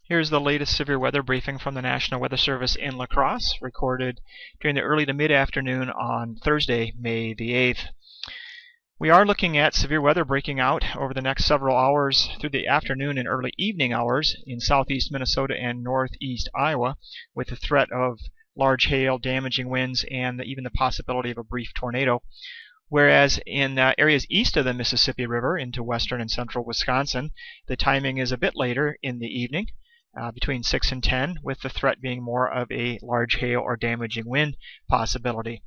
Here's the latest severe weather briefing from the National Weather Service in La Crosse, recorded during the early to mid-afternoon on Thursday, May the 8th. We are looking at severe weather breaking out over the next several hours through the afternoon and early evening hours in southeast Minnesota and northeast Iowa, with the threat of large hail, damaging winds, and even the possibility of a brief tornado. Whereas in areas east of the Mississippi River into western and central Wisconsin, the timing is a bit later in the evening, between 6 and 10, with the threat being more of a large hail or damaging wind possibility.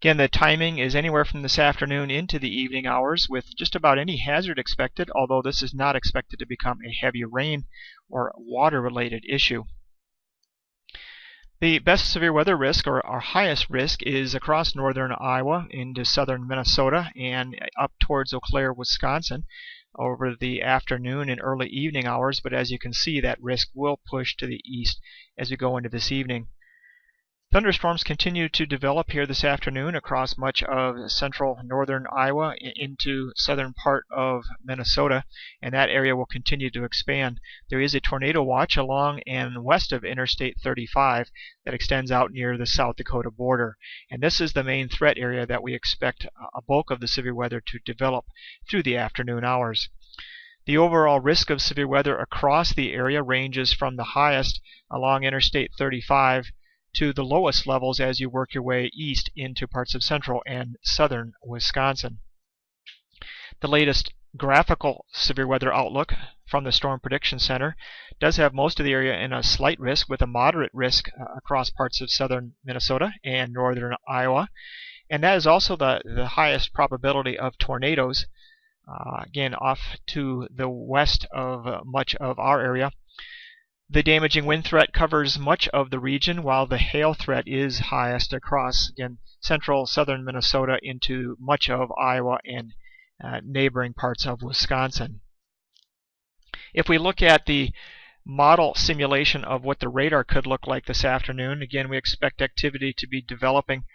Again, the timing is anywhere from this afternoon into the evening hours with just about any hazard expected, although this is not expected to become a heavy rain or water-related issue. The best severe weather risk, or our highest risk, is across northern Iowa into southern Minnesota and up towards Eau Claire, Wisconsin over the afternoon and early evening hours, but as you can see, that risk will push to the east as we go into this evening. Thunderstorms continue to develop here this afternoon across much of central northern Iowa into southern part of Minnesota, and that area will continue to expand. There is a tornado watch along and west of Interstate 35 that extends out near the South Dakota border, and this is the main threat area that we expect a bulk of the severe weather to develop through the afternoon hours. The overall risk of severe weather across the area ranges from the highest along Interstate 35 to the lowest levels as you work your way east into parts of central and southern Wisconsin. The latest graphical severe weather outlook from the Storm Prediction Center does have most of the area in a slight risk, with a moderate risk across parts of southern Minnesota and northern Iowa, and that is also the highest probability of tornadoes, again off to the west of much of our area. The damaging wind threat covers much of the region, while the hail threat is highest across, again, central southern Minnesota into much of Iowa and neighboring parts of Wisconsin. If we look at the model simulation of what the radar could look like this afternoon, again, we expect activity to be developing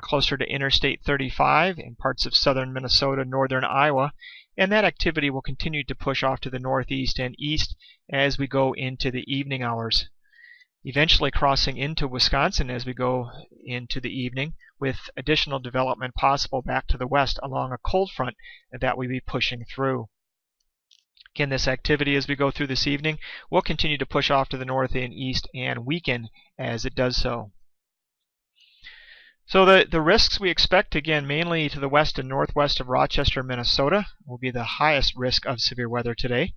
closer to Interstate 35 in parts of southern Minnesota, northern Iowa, and that activity will continue to push off to the northeast and east as we go into the evening hours, eventually crossing into Wisconsin as we go into the evening, with additional development possible back to the west along a cold front that we'll be pushing through. Again, this activity as we go through this evening will continue to push off to the north and east and weaken as it does so. So the risks we expect, again, mainly to the west and northwest of Rochester, Minnesota, will be the highest risk of severe weather today.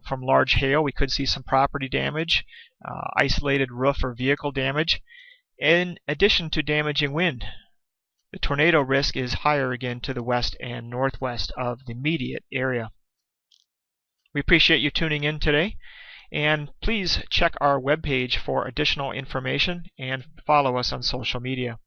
From large hail, we could see some property damage, isolated roof or vehicle damage, in addition to damaging wind. The tornado risk is higher again to the west and northwest of the immediate area. We appreciate you tuning in today, and please check our webpage for additional information and follow us on social media.